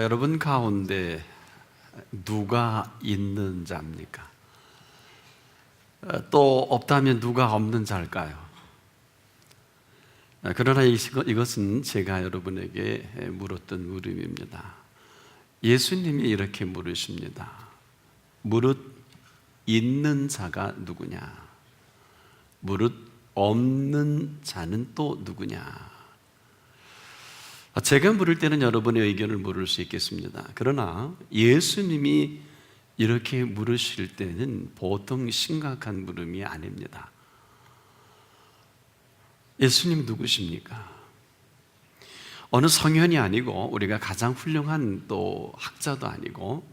여러분 가운데 누가 있는 자입니까? 또 없다면 누가 없는 자일까요? 그러나 이것은 제가 여러분에게 물었던 물음입니다. 예수님이 이렇게 물으십니다. 무릇 있는 자가 누구냐? 무릇 없는 자는 또 누구냐? 제가 물을 때는 여러분의 의견을 물을 수 있겠습니다. 그러나 예수님이 이렇게 물으실 때는 보통 심각한 물음이 아닙니다. 예수님 누구십니까? 어느 성현이 아니고 우리가 가장 훌륭한 또 학자도 아니고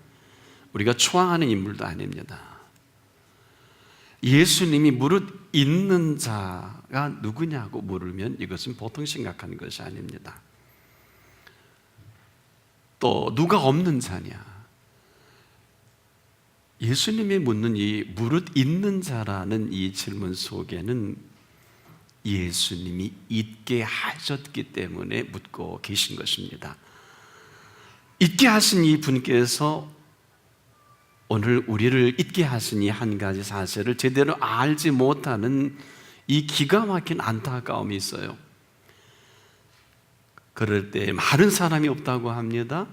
우리가 추앙하는 인물도 아닙니다. 예수님이 무릇 있는 자가 누구냐고 물으면 이것은 보통 심각한 것이 아닙니다. 또 누가 없는 자냐? 예수님이 묻는 이 무릇 있는 자라는 이 질문 속에는 예수님이 있게 하셨기 때문에 묻고 계신 것입니다. 있게 하신 이 분께서 오늘 우리를 있게 하신 이 한 가지 사실을 제대로 알지 못하는 이 기가 막힌 안타까움이 있어요. 그럴 때 많은 사람이 없다고 합니다.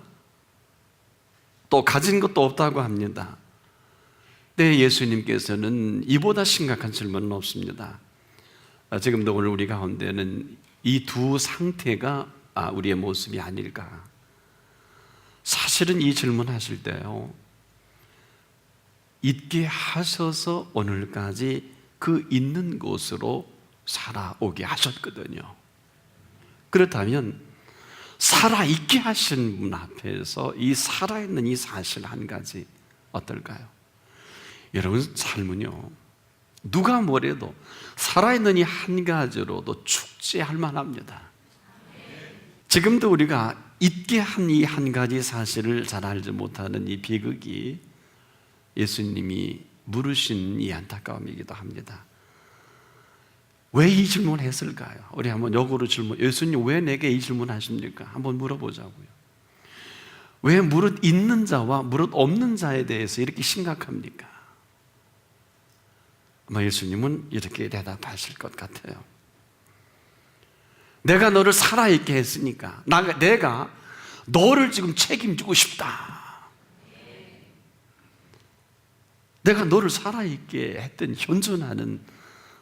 또 가진 것도 없다고 합니다. 네, 예수님께서는 이보다 심각한 질문은 없습니다. 지금도 오늘 우리 가운데는 이 두 상태가 우리의 모습이 아닐까. 사실은 이 질문하실 때요, 있게 하셔서 오늘까지 그 있는 곳으로 살아오게 하셨거든요. 그렇다면 살아있게 하신 분 앞에서 이 살아있는 이 사실 한 가지 어떨까요? 여러분 삶은요, 누가 뭐래도 살아있는 이 한 가지로도 축제할 만합니다. 지금도 우리가 있게 한 이 한 가지 사실을 잘 알지 못하는 이 비극이 예수님이 물으신 이 안타까움이기도 합니다. 왜 이 질문을 했을까요? 우리 한번 역으로 예수님 왜 내게 이 질문 하십니까? 한번 물어보자고요. 왜 무릇 있는 자와 무릇 없는 자에 대해서 이렇게 심각합니까? 아마 예수님은 이렇게 대답하실 것 같아요. 내가 너를 살아있게 했으니까 내가 너를 지금 책임지고 싶다. 내가 너를 살아있게 했던 현존하는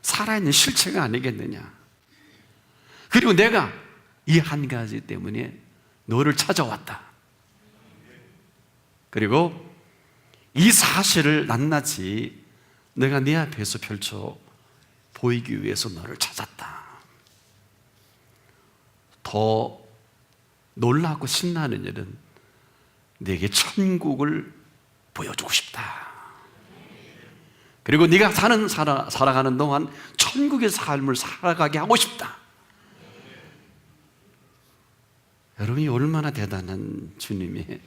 살아있는 실체가 아니겠느냐. 그리고 내가 이 한 가지 때문에 너를 찾아왔다. 그리고 이 사실을 낱낱이 내가 네 앞에서 펼쳐 보이기 위해서 너를 찾았다. 더 놀라고 신나는 일은 네게 천국을 보여주고 싶다. 그리고 네가 살아가는 동안 천국의 삶을 살아가게 하고 싶다. 여러분이 얼마나 대단한 주님의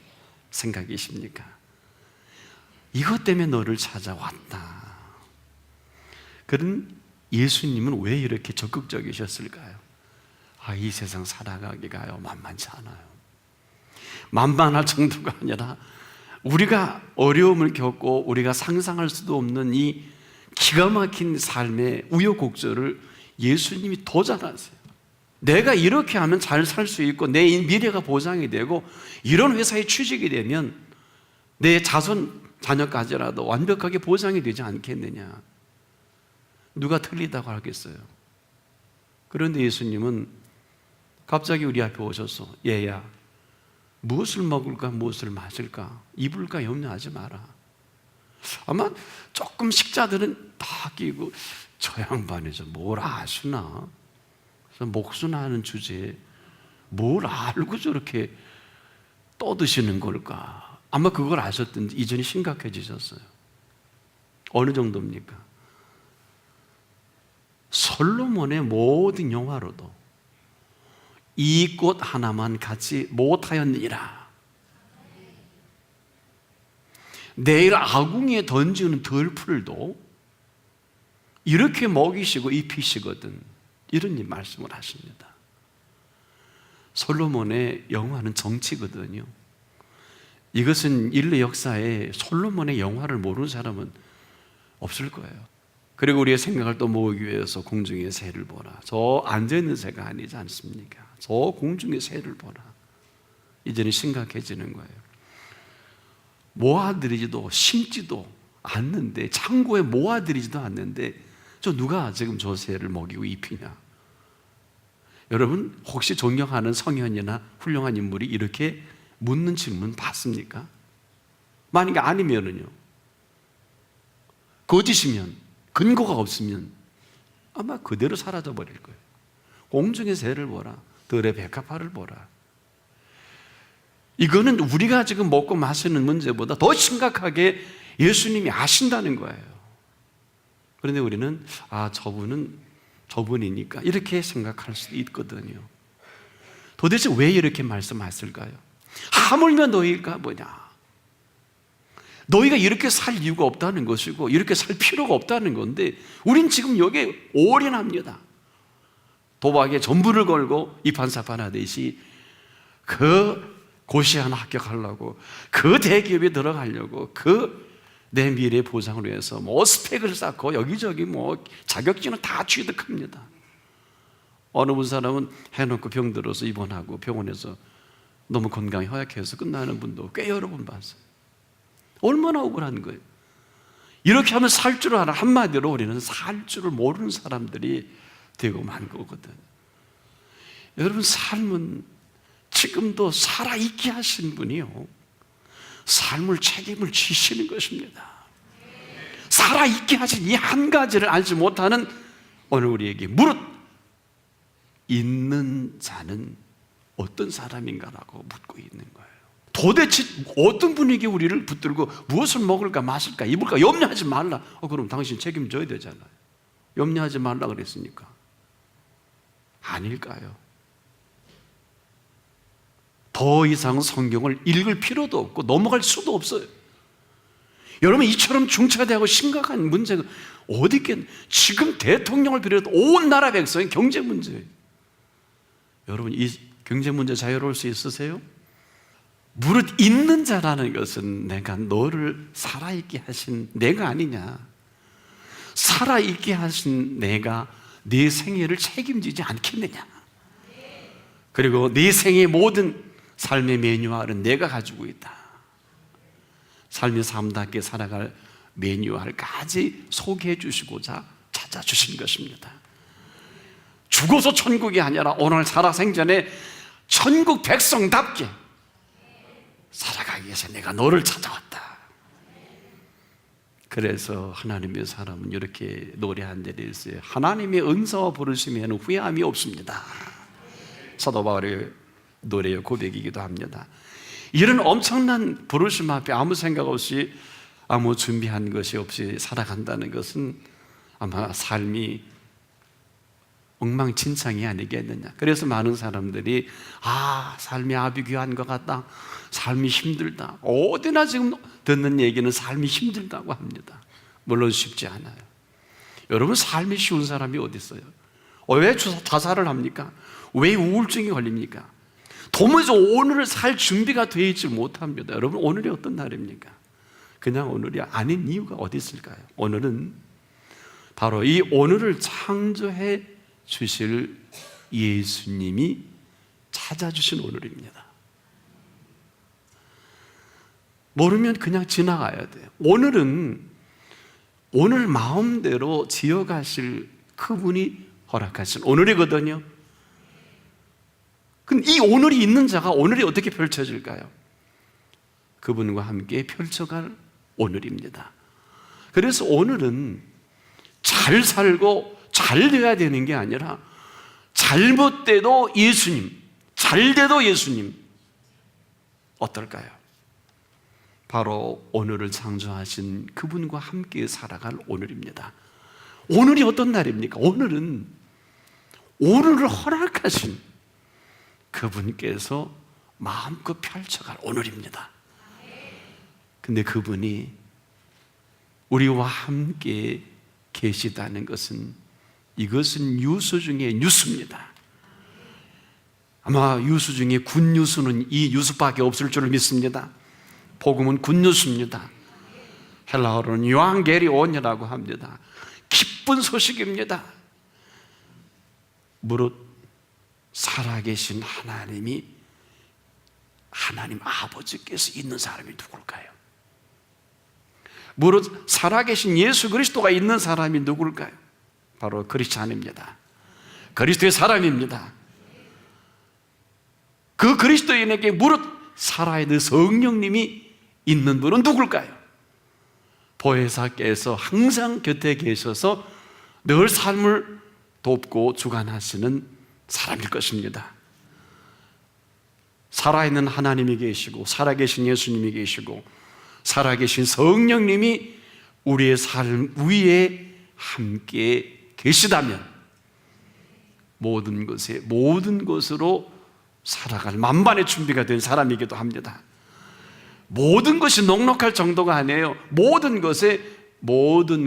생각이십니까? 이것 때문에 너를 찾아왔다. 그런 예수님은 왜 이렇게 적극적이셨을까요? 이 세상 살아가기가요 만만치 않아요. 만만할 정도가 아니라 우리가 어려움을 겪고 우리가 상상할 수도 없는 이 기가 막힌 삶의 우여곡절을 예수님이 더 잘 아세요. 내가 이렇게 하면 잘 살 수 있고 내 미래가 보장이 되고 이런 회사에 취직이 되면 내 자손 자녀까지라도 완벽하게 보장이 되지 않겠느냐. 누가 틀리다고 하겠어요? 그런데 예수님은 갑자기 우리 앞에 오셔서 얘야, 무엇을 먹을까 무엇을 마실까 입을까 염려하지 마라. 아마 조금 식자들은 다 끼고 저 양반이 뭘 아시나? 목수나 하는 주제에 뭘 알고 저렇게 떠드시는 걸까? 아마 그걸 아셨든지 이전이 심각해지셨어요. 어느 정도입니까? 솔로몬의 모든 영화로도 이 꽃 하나만 갖지 못하였느니라. 내일 아궁이에 던지는 덜풀도 이렇게 먹이시고 입히시거든. 이런 말씀을 하십니다. 솔로몬의 영화는 정치거든요. 이것은 인류 역사에 솔로몬의 영화를 모르는 사람은 없을 거예요. 그리고 우리의 생각을 또 모으기 위해서 공중의 새를 보라. 저 앉아있는 새가 아니지 않습니까? 저 공중의 새를 보라. 이제는 심각해지는 거예요. 모아들이지도 심지도 않는데, 창고에 모아들이지도 않는데 저 누가 지금 저 새를 먹이고 입히냐? 여러분 혹시 존경하는 성현이나 훌륭한 인물이 이렇게 묻는 질문 받습니까? 만약에 아니면은요, 거짓이면, 근거가 없으면 아마 그대로 사라져 버릴 거예요. 공중의 새를 보라, 들의 백합화를 보라. 이거는 우리가 지금 먹고 마시는 문제보다 더 심각하게 예수님이 아신다는 거예요. 그런데 우리는 저분이니까 이렇게 생각할 수도 있거든요. 도대체 왜 이렇게 말씀하실까요? 하물며 너희가 뭐냐? 너희가 이렇게 살 이유가 없다는 것이고 이렇게 살 필요가 없다는 건데 우린 지금 여기에 올인합니다. 도박에 전부를 걸고 이판사판하듯이 그 고시원 합격하려고, 그 대기업에 들어가려고, 내 미래 보장을 위해서 스펙을 쌓고 여기저기 자격증을 다 취득합니다. 어느 분 사람은 해놓고 병들어서 입원하고 병원에서 너무 건강이 허약해서 끝나는 분도 꽤 여러 분 봤어요. 얼마나 억울한 거예요. 이렇게 하면 살 줄을 알아. 한마디로 우리는 살 줄을 모르는 사람들이 되고 만 거거든. 여러분, 삶은 지금도 살아있게 하신 분이요, 삶을 책임을 지시는 것입니다. 살아있게 하신 이 한 가지를 알지 못하는 오늘 우리에게 무릇 있는 자는 어떤 사람인가라고 묻고 있는 거예요. 도대체 어떤 분에게 우리를 붙들고 무엇을 먹을까 마실까 입을까 염려하지 말라. 그럼 당신 책임져야 되잖아요. 염려하지 말라 그랬으니까. 아닐까요? 더 이상 성경을 읽을 필요도 없고 넘어갈 수도 없어요. 여러분, 이처럼 중차대하고 심각한 문제가 어디 있겠나요? 지금 대통령을 비롯해 온 나라 백성의 경제 문제예요. 여러분, 이 경제 문제 자유로울 수 있으세요? 무릇 있는 자라는 것은 내가 너를 살아있게 하신 내가 아니냐? 살아있게 하신 내가 네 생애를 책임지지 않겠느냐? 그리고 네 생애의 모든 삶의 매뉴얼은 내가 가지고 있다. 삶의 삶답게 살아갈 매뉴얼까지 소개해 주시고자 찾아주신 것입니다. 죽어서 천국이 아니라 오늘 살아생전에 천국 백성답게 살아가기 위해서 내가 너를 찾아왔다. 그래서 하나님의 사람은 이렇게 노래한 데에 있어요. 하나님의 은사와 부르심에는 후회함이 없습니다. 사도 바울의 노래의 고백이기도 합니다. 이런 엄청난 부르심 앞에 아무 생각 없이 아무 준비한 것이 없이 살아간다는 것은 아마 삶이 엉망진창이 아니겠느냐. 그래서 많은 사람들이 삶이 아비규환 것 같다, 삶이 힘들다, 어디나 지금 듣는 얘기는 삶이 힘들다고 합니다. 물론 쉽지 않아요. 여러분, 삶이 쉬운 사람이 어디 있어요? 왜 자살을 합니까? 왜 우울증이 걸립니까? 도무지 오늘을 살 준비가 되어 있지 못합니다. 여러분, 오늘이 어떤 날입니까? 그냥 오늘이 아닌 이유가 어디 있을까요? 오늘은 바로 이 오늘을 창조해 주실 예수님이 찾아주신 오늘입니다. 모르면 그냥 지나가야 돼요. 오늘은 오늘 마음대로 지어가실 그분이 허락하신 오늘이거든요. 그럼 이 오늘이 있는 자가 오늘이 어떻게 펼쳐질까요? 그분과 함께 펼쳐갈 오늘입니다. 그래서 오늘은 잘 살고 잘 돼야 되는 게 아니라 잘못돼도 예수님, 잘 돼도 예수님. 어떨까요? 바로 오늘을 창조하신 그분과 함께 살아갈 오늘입니다. 오늘이 어떤 날입니까? 오늘은 오늘을 허락하신 그분께서 마음껏 펼쳐갈 오늘입니다. 근데 그분이 우리와 함께 계시다는 것은 이것은 뉴스 중에 뉴스입니다. 아마 뉴스 중에 굿 뉴스는 이 뉴스밖에 없을 줄 믿습니다. 복음은 굿뉴스입니다. 헬라어로는 요한게리온이라고 합니다. 기쁜 소식입니다. 무릇 살아계신 하나님 아버지께서 있는 사람이 누굴까요? 무릇 살아계신 예수 그리스도가 있는 사람이 누굴까요? 바로 크리스찬입니다. 그리스도의 사람입니다. 그 그리스도인에게 무릇 살아있는 성령님이 있는 분은 누굴까요? 보혜사께서 항상 곁에 계셔서 늘 삶을 돕고 주관하시는 사람일 것입니다. 살아있는 하나님이 계시고 살아계신 예수님이 계시고 살아계신 성령님이 우리의 삶 위에 함께 계시다면 모든 것으로 살아갈 만반의 준비가 된 사람이기도 합니다. 모든 것이 녹록할 정도가 아니에요. 모든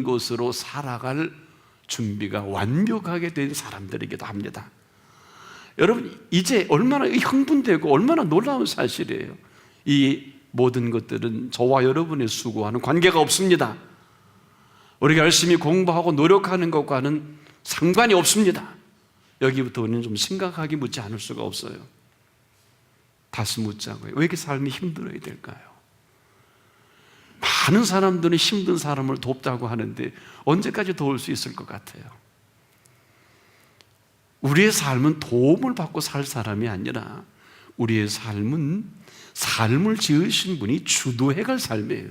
것으로 살아갈 준비가 완벽하게 된 사람들이기도 합니다. 여러분, 이제 얼마나 흥분되고 얼마나 놀라운 사실이에요. 이 모든 것들은 저와 여러분의 수고하는 관계가 없습니다. 우리가 열심히 공부하고 노력하는 것과는 상관이 없습니다. 여기부터 우리는 좀 심각하게 묻지 않을 수가 없어요. 다시 묻자고요. 왜 이렇게 삶이 힘들어야 될까요? 많은 사람들은 힘든 사람을 돕자고 하는데 언제까지 도울 수 있을 것 같아요? 우리의 삶은 도움을 받고 살 사람이 아니라 우리의 삶은 삶을 지으신 분이 주도해 갈 삶이에요.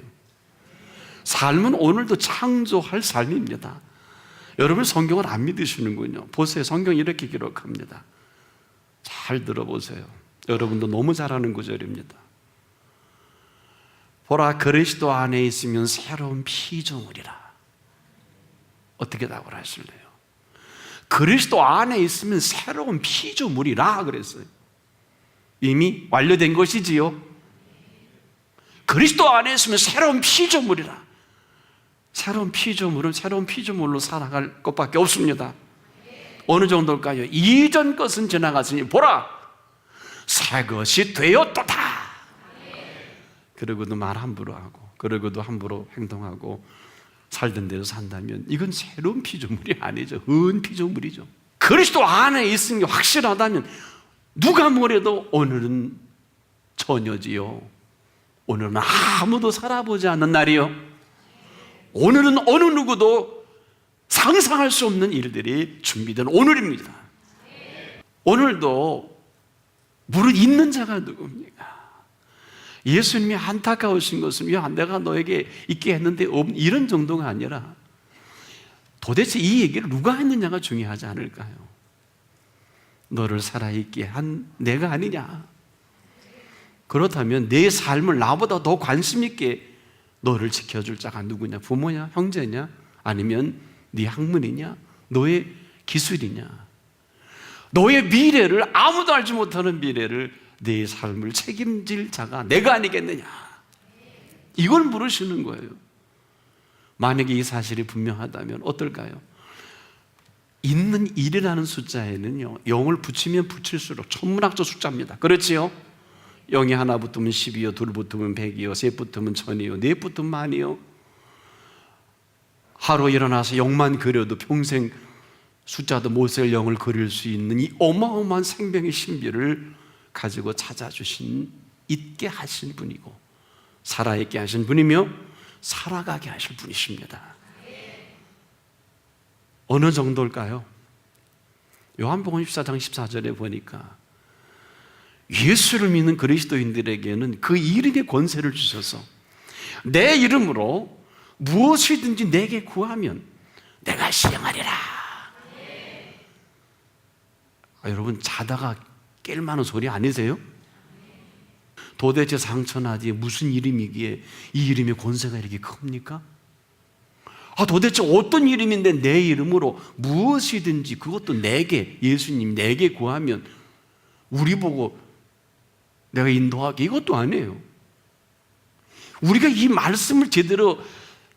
삶은 오늘도 창조할 삶입니다. 여러분 성경을 안 믿으시는군요. 보세요. 성경 이렇게 기록합니다. 잘 들어보세요. 여러분도 너무 잘 아는 구절입니다. 보라, 그리스도 안에 있으면 새로운 피조물이라. 어떻게 답을 하실래요? 그리스도 안에 있으면 새로운 피조물이라 그랬어요. 이미 완료된 것이지요. 그리스도 안에 있으면 새로운 피조물이라. 새로운 피조물은 새로운 피조물로 살아갈 것밖에 없습니다. 어느 정도일까요? 이전 것은 지나갔으니 보라, 새 것이 되었도다. 그러고도 말 함부로 하고, 그러고도 함부로 행동하고 살던 대로 산다면 이건 새로운 피조물이 아니죠. 은 피조물이죠. 그리스도 안에 있는 게 확실하다면 누가 뭐래도 오늘은 처녀지요. 오늘은 아무도 살아보지 않는 날이요. 오늘은 어느 누구도 상상할 수 없는 일들이 준비된 오늘입니다. 오늘도 무릇 있는 자가 누굽니까? 예수님이 안타까우신 것은 야, 내가 너에게 있게 했는데 이런 정도가 아니라 도대체 이 얘기를 누가 했느냐가 중요하지 않을까요? 너를 살아있게 한 내가 아니냐? 그렇다면 내 삶을 나보다 더 관심 있게 너를 지켜줄 자가 누구냐? 부모냐? 형제냐? 아니면 네 학문이냐? 너의 기술이냐? 너의 미래를, 아무도 알지 못하는 미래를, 내 삶을 책임질 자가 내가 아니겠느냐? 이걸 물으시는 거예요. 만약에 이 사실이 분명하다면 어떨까요? 있는 일이라는 숫자에는요, 0을 붙이면 붙일수록 천문학적 숫자입니다. 그렇지요? 0이 하나 붙으면 10이요, 둘 붙으면 100이요, 셋 붙으면 1000이요, 넷 붙으면 만이요. 하루 일어나서 0만 그려도 평생 숫자도 못 셀 0을 그릴 수 있는 이 어마어마한 생명의 신비를 가지고 찾아주신, 있게 하신 분이고 살아있게 하신 분이며 살아가게 하실 분이십니다. 어느 정도일까요? 요한복음 14장 14절에 보니까 예수를 믿는 그리스도인들에게는 그 이름의 권세를 주셔서 내 이름으로 무엇이든지 내게 구하면 내가 시행하리라. 여러분, 자다가 깰 만한 소리 아니세요? 도대체 상처나지 무슨 이름이기에 이 이름의 권세가 이렇게 큽니까? 도대체 어떤 이름인데 내 이름으로 무엇이든지, 그것도 내게, 예수님 내게 구하면 우리 보고 내가 인도하게, 이것도 아니에요. 우리가 이 말씀을 제대로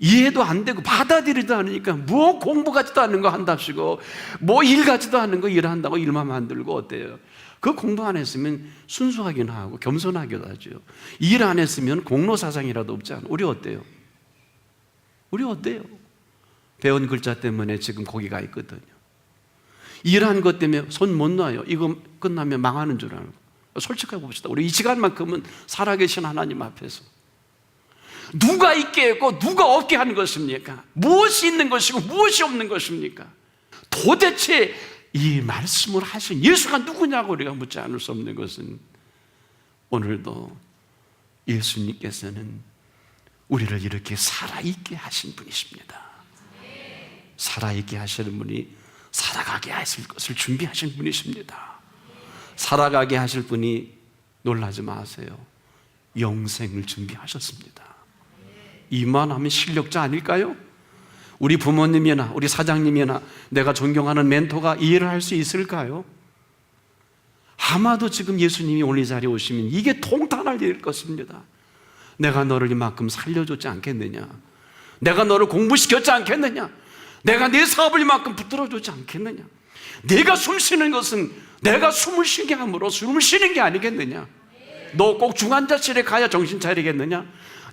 이해도 안 되고 받아들이지도 않으니까 뭐 공부 같지도 않은 거 한답시고 뭐 일 같지도 않은 거 일한다고 일만 만들고 어때요? 그 공부 안 했으면 순수하기는 하고 겸손하기도 하죠. 일 안 했으면 공로사상이라도 없지 않아? 우리 어때요? 우리 어때요? 배운 글자 때문에 지금 거기가 있거든요. 일한 것 때문에 손 못 놔요. 이거 끝나면 망하는 줄 알고. 솔직하게 봅시다. 우리 이 시간만큼은 살아계신 하나님 앞에서 누가 있게 했고 누가 없게 하는 것입니까? 무엇이 있는 것이고 무엇이 없는 것입니까? 도대체 이 말씀을 하신 예수가 누구냐고 우리가 묻지 않을 수 없는 것은 오늘도 예수님께서는 우리를 이렇게 살아있게 하신 분이십니다. 살아있게 하시는 분이 살아가게 하실 것을 준비하신 분이십니다. 살아가게 하실 분이 놀라지 마세요. 영생을 준비하셨습니다. 이만하면 실력자 아닐까요? 우리 부모님이나 우리 사장님이나 내가 존경하는 멘토가 이해를 할 수 있을까요? 아마도 지금 예수님이 오늘 이 자리에 오시면 이게 통탄할 일일 것입니다. 내가 너를 이만큼 살려줬지 않겠느냐? 내가 너를 공부시켰지 않겠느냐? 내가 내 사업을 이만큼 붙들어줬지 않겠느냐? 내가 숨 쉬는 것은 내가 숨을 쉬게 함으로 숨을 쉬는 게 아니겠느냐? 너 꼭 중환자실에 가야 정신 차리겠느냐?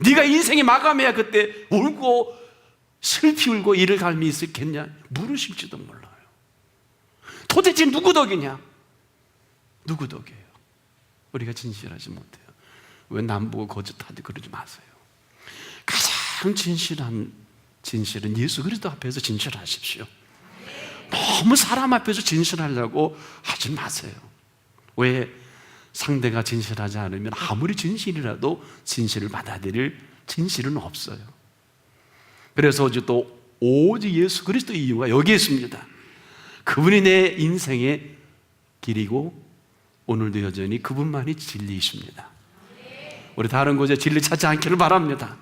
네가 인생이 마감해야 그때 울고 슬피 울고 이를 갈미 있었겠냐? 물으실지도 몰라요. 도대체 누구 덕이냐? 누구 덕이에요? 우리가 진실하지 못해요. 왜 남 보고 거짓하지 그러지 마세요. 가장 진실은 예수 그리스도 앞에서 진실하십시오. 너무 사람 앞에서 진실하려고 하지 마세요. 왜? 상대가 진실하지 않으면 아무리 진실이라도 진실을 받아들일 진실은 없어요. 그래서 어제 또 오직 예수 그리스도 이유가 여기에 있습니다. 그분이 내 인생의 길이고 오늘도 여전히 그분만이 진리이십니다. 우리 다른 곳에 진리 찾지 않기를 바랍니다.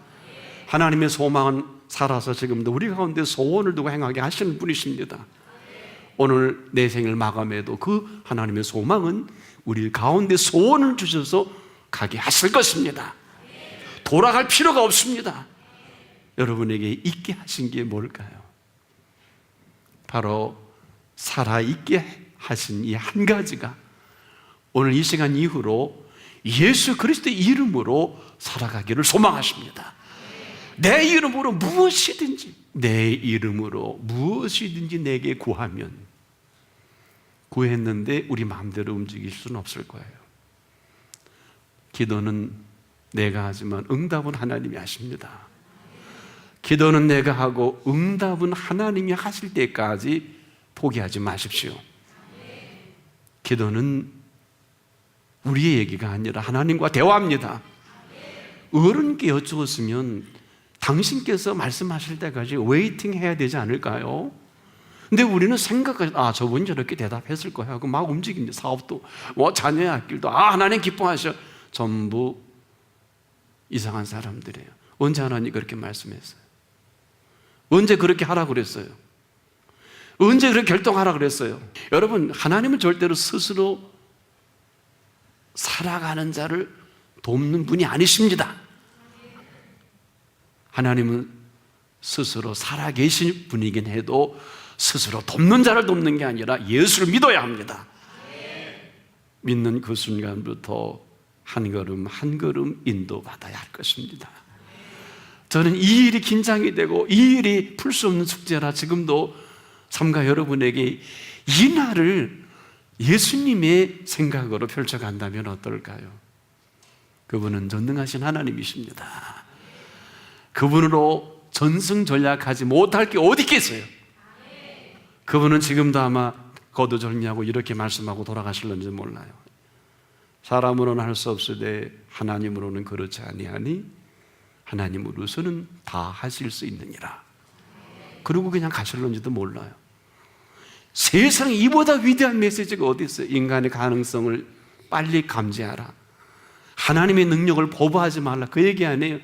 하나님의 소망은 살아서 지금도 우리 가운데 소원을 두고 행하게 하시는 분이십니다. 오늘 내 생을 마감해도 그 하나님의 소망은 우리 가운데 소원을 주셔서 가게 하실 것입니다. 돌아갈 필요가 없습니다. 여러분에게 있게 하신 게 뭘까요? 바로 살아있게 하신 이 한 가지가 오늘 이 시간 이후로 예수 그리스도의 이름으로 살아가기를 소망하십니다. 내 이름으로 무엇이든지 내 이름으로 무엇이든지 내게 구하면 구했는데 우리 마음대로 움직일 수는 없을 거예요. 기도는 내가 하지만 응답은 하나님이 하십니다. 기도는 내가 하고 응답은 하나님이 하실 때까지 포기하지 마십시오. 기도는 우리의 얘기가 아니라 하나님과 대화합니다. 어른께 여쭈었으면 당신께서 말씀하실 때까지 웨이팅 해야 되지 않을까요? 근데 우리는 생각하지, 저분이 저렇게 대답했을 거야 하고 막 움직입니다. 사업도, 자녀의 앞길도, 하나님 기뻐하셔. 전부 이상한 사람들이에요. 언제 하나님 그렇게 말씀했어요? 언제 그렇게 하라고 그랬어요? 언제 그렇게 결정하라고 그랬어요? 여러분, 하나님은 절대로 스스로 살아가는 자를 돕는 분이 아니십니다. 하나님은 스스로 살아계신 분이긴 해도 스스로 돕는 자를 돕는 게 아니라 예수를 믿어야 합니다. 믿는 그 순간부터 한 걸음 한 걸음 인도받아야 할 것입니다. 저는 이 일이 긴장이 되고 이 일이 풀 수 없는 숙제라 지금도 삼가 여러분에게 이 날을 예수님의 생각으로 펼쳐간다면 어떨까요? 그분은 전능하신 하나님이십니다. 그분으로 전승전략하지 못할 게 어디 있겠어요? 그분은 지금도 아마 거두절미하고 이렇게 말씀하고 돌아가실는지 몰라요. 사람으로는 할 수 없으되 하나님으로는 그렇지 아니하니 하나님으로서는 다 하실 수 있느니라. 그리고 그냥 가실는지도 몰라요. 세상에 이보다 위대한 메시지가 어디 있어요? 인간의 가능성을 빨리 감지하라. 하나님의 능력을 보부하지 말라. 그 얘기 아니에요.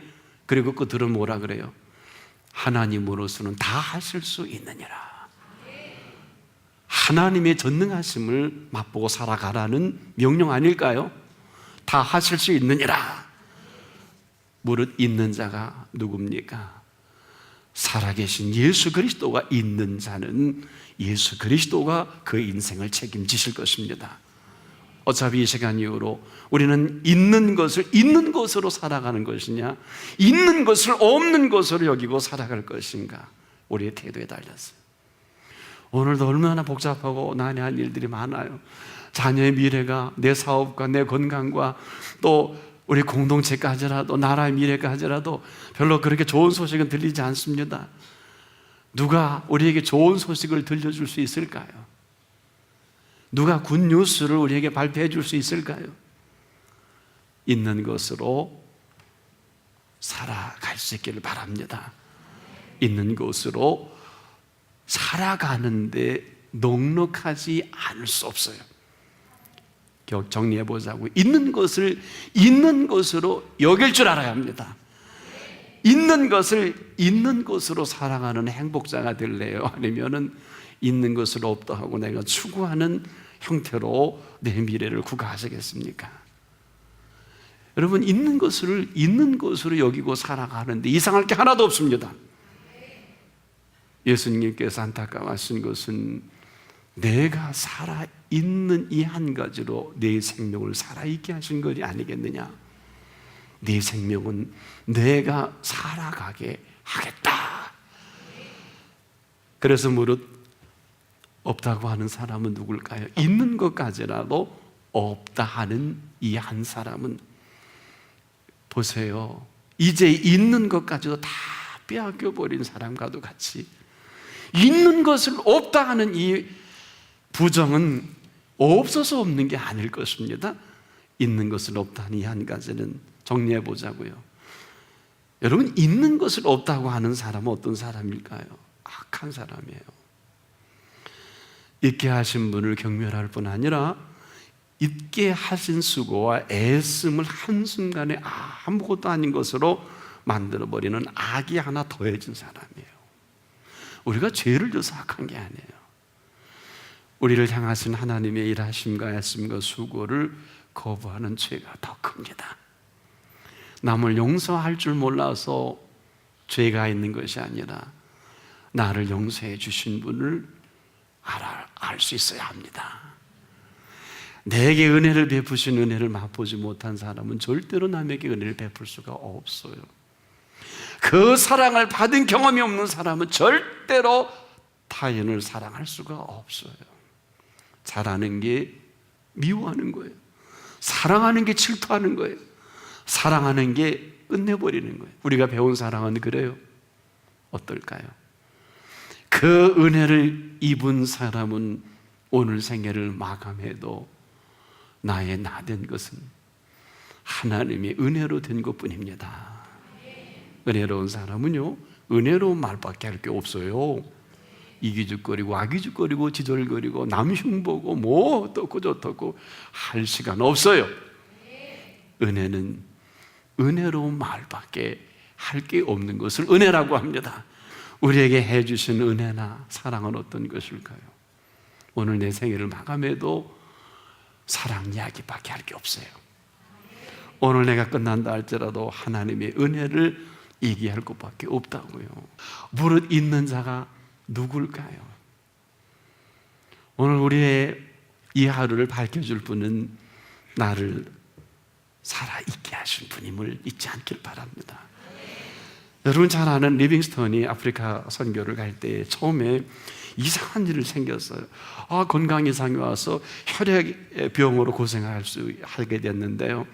그리고 끝으로 뭐라 그래요? 하나님으로서는 다 하실 수 있느니라. 하나님의 전능하심을 맛보고 살아가라는 명령 아닐까요? 다 하실 수 있느니라. 무릇 있는 자가 누굽니까? 살아계신 예수 그리스도가 있는 자는 예수 그리스도가 그 인생을 책임지실 것입니다. 어차피 이 시간 이후로 우리는 있는 것을 있는 것으로 살아가는 것이냐, 있는 것을 없는 것으로 여기고 살아갈 것인가, 우리의 태도에 달렸어요. 오늘도 얼마나 복잡하고 난해한 일들이 많아요. 자녀의 미래가, 내 사업과 내 건강과 또 우리 공동체까지라도, 나라의 미래까지라도 별로 그렇게 좋은 소식은 들리지 않습니다. 누가 우리에게 좋은 소식을 들려줄 수 있을까요? 누가 굿뉴스를 우리에게 발표해 줄 수 있을까요? 있는 것으로 살아갈 수 있기를 바랍니다. 있는 것으로 살아가는데 넉넉하지 않을 수 없어요. 정리해 보자고. 있는 것을 있는 것으로 여길 줄 알아야 합니다. 있는 것을 있는 것으로 살아가는 행복자가 될래요? 아니면은 있는 것을 없다 하고 내가 추구하는 형태로 내 미래를 구가하시겠습니까? 여러분, 있는 것을 있는 것으로 여기고 살아가는데 이상할 게 하나도 없습니다. 예수님께서 안타까워하신 것은 내가 살아있는 이 한 가지로 내 생명을 살아있게 하신 것이 아니겠느냐. 내 생명은 내가 살아가게 하겠다. 그래서 무릇 없다고 하는 사람은 누굴까요? 있는 것까지라도 없다 하는 이 한 사람은, 보세요, 이제 있는 것까지도 다 빼앗겨 버린 사람과도 같이 있는 것을 없다 하는 이 부정은 없어서 없는 게 아닐 것입니다. 있는 것을 없다 하는 이 한 가지는 정리해 보자고요. 여러분, 있는 것을 없다고 하는 사람은 어떤 사람일까요? 악한 사람이에요. 있게 하신 분을 경멸할 뿐 아니라 있게 하신 수고와 애씀을 한순간에 아무것도 아닌 것으로 만들어버리는 악이 하나 더해진 사람이에요. 우리가 죄를 져서 악한 게 아니에요. 우리를 향하신 하나님의 일하심과 애씀과 수고를 거부하는 죄가 더 큽니다. 남을 용서할 줄 몰라서 죄가 있는 것이 아니라 나를 용서해 주신 분을 알 수 있어야 합니다. 내게 은혜를 베푸신 은혜를 맛보지 못한 사람은 절대로 남에게 은혜를 베풀 수가 없어요. 그 사랑을 받은 경험이 없는 사람은 절대로 타인을 사랑할 수가 없어요. 잘하는 게 미워하는 거예요. 사랑하는 게 질투하는 거예요. 사랑하는 게 끝내버리는 거예요. 우리가 배운 사랑은 그래요. 어떨까요? 그 은혜를 입은 사람은 오늘 생애를 마감해도 나의 나 된 것은 하나님의 은혜로 된 것뿐입니다. 은혜로운 사람은요, 은혜로운 말밖에 할 게 없어요. 이기죽거리고 악기죽거리고 지절거리고 남 흉보고 뭐 어떻고 저떻고 할 시간 없어요. 은혜는 은혜로운 말밖에 할 게 없는 것을 은혜라고 합니다. 우리에게 해주신 은혜나 사랑은 어떤 것일까요? 오늘 내 생애를 마감해도 사랑 이야기밖에 할 게 없어요. 오늘 내가 끝난다 할지라도 하나님의 은혜를 얘기할 것밖에 없다고요. 무릇 있는 자가 누굴까요? 오늘 우리의 이 하루를 밝혀줄 분은 나를 살아있게 하신 분임을 잊지 않길 바랍니다. 여러분 잘 아는 리빙스턴이 아프리카 선교를 갈 때 처음에 이상한 일이 생겼어요. 건강 이상이 와서 혈액병으로 하게 됐는데요.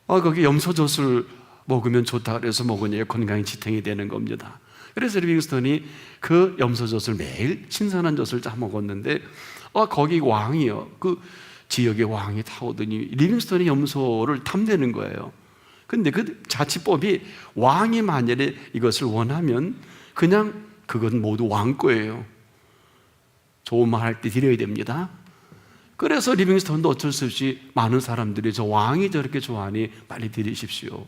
거기 염소젖을 먹으면 좋다 그래서 먹으니 건강이 지탱이 되는 겁니다. 그래서 리빙스턴이 그 염소젖을 매일 신선한 젖을 짜 먹었는데 거기 왕이요, 그 지역의 왕이 타오더니 리빙스턴이 염소를 탐내는 거예요. 근데 그 자치법이 왕이 만약에 이것을 원하면 그냥 그건 모두 왕 거예요. 좋은 말 할 때 드려야 됩니다. 그래서 리빙스턴도 어쩔 수 없이 많은 사람들이 저 왕이 저렇게 좋아하니 빨리 드리십시오.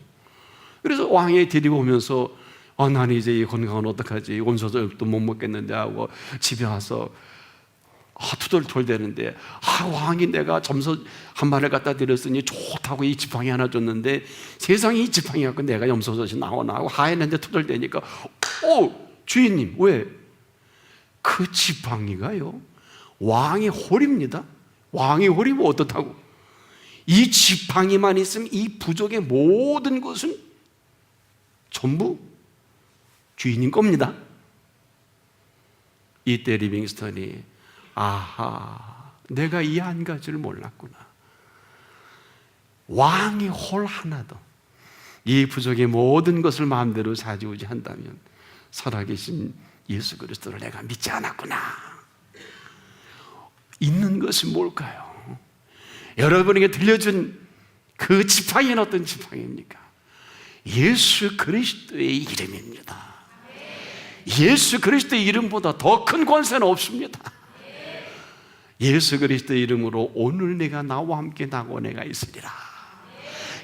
그래서 왕이 데리고 오면서 나는 이제 이 건강은 어떡하지, 온소젖도 못 먹겠는데 하고 집에 와서 투덜투덜대는데 왕이 내가 점소 한 마리를 갖다 드렸으니 좋다고 이 지팡이 하나 줬는데 세상에 이 지팡이 갖고 내가 염소젖이 나오나 하고 하얘는데 투덜대니까 주인님, 왜? 그 지팡이가요, 왕의 홀입니다. 왕의 홀이면 어떻다고? 이 지팡이만 있으면 이 부족의 모든 것은 전부 주인님 겁니다. 이때 리빙스턴이, 아하, 내가 이 한 가지를 몰랐구나. 왕의 홀 하나도 이 부족의 모든 것을 마음대로 사지우지 한다면 살아계신 예수 그리스도를 내가 믿지 않았구나. 있는 것이 뭘까요? 여러분에게 들려준 그 지팡이는 어떤 지팡이입니까? 예수 그리스도의 이름입니다. 예수 그리스도의 이름보다 더 큰 권세는 없습니다. 예수 그리스도의 이름으로 오늘 내가 나와 함께 낙원에가 있으리라.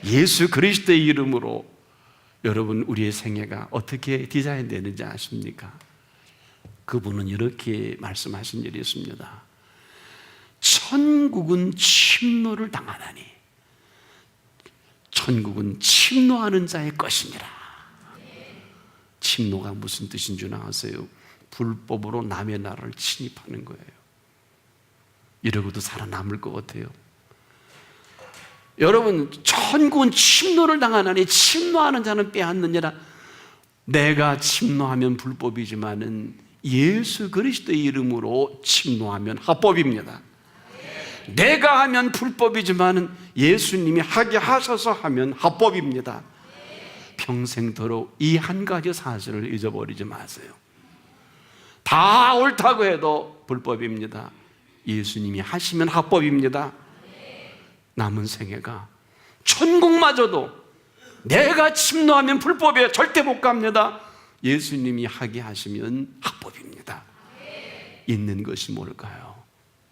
예수 그리스도의 이름으로 여러분, 우리의 생애가 어떻게 디자인되는지 아십니까? 그분은 이렇게 말씀하신 일이 있습니다. 천국은 침노를 당하나니 천국은 침노하는 자의 것이니라. 침노가 무슨 뜻인 줄 아세요? 불법으로 남의 나라를 침입하는 거예요. 이러고도 살아남을 것 같아요? 여러분, 천국은 침노를 당하나니 침노하는 자는 빼앗느니라. 내가 침노하면 불법이지만은 예수 그리스도의 이름으로 침노하면 합법입니다. 내가 하면 불법이지만은 예수님이 하게 하셔서 하면 합법입니다. 평생도록 이 한 가지 사실을 잊어버리지 마세요. 다 옳다고 해도 불법입니다. 예수님이 하시면 합법입니다. 남은 생애가 천국마저도 내가 침노하면 불법이에요. 절대 못 갑니다. 예수님이 하게 하시면 합법입니다. 있는 것이 뭘까요?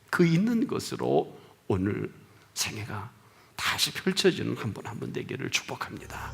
그 있는 것으로 오늘 생애가 다시 펼쳐지는 한 분 한 분 되기를 축복합니다.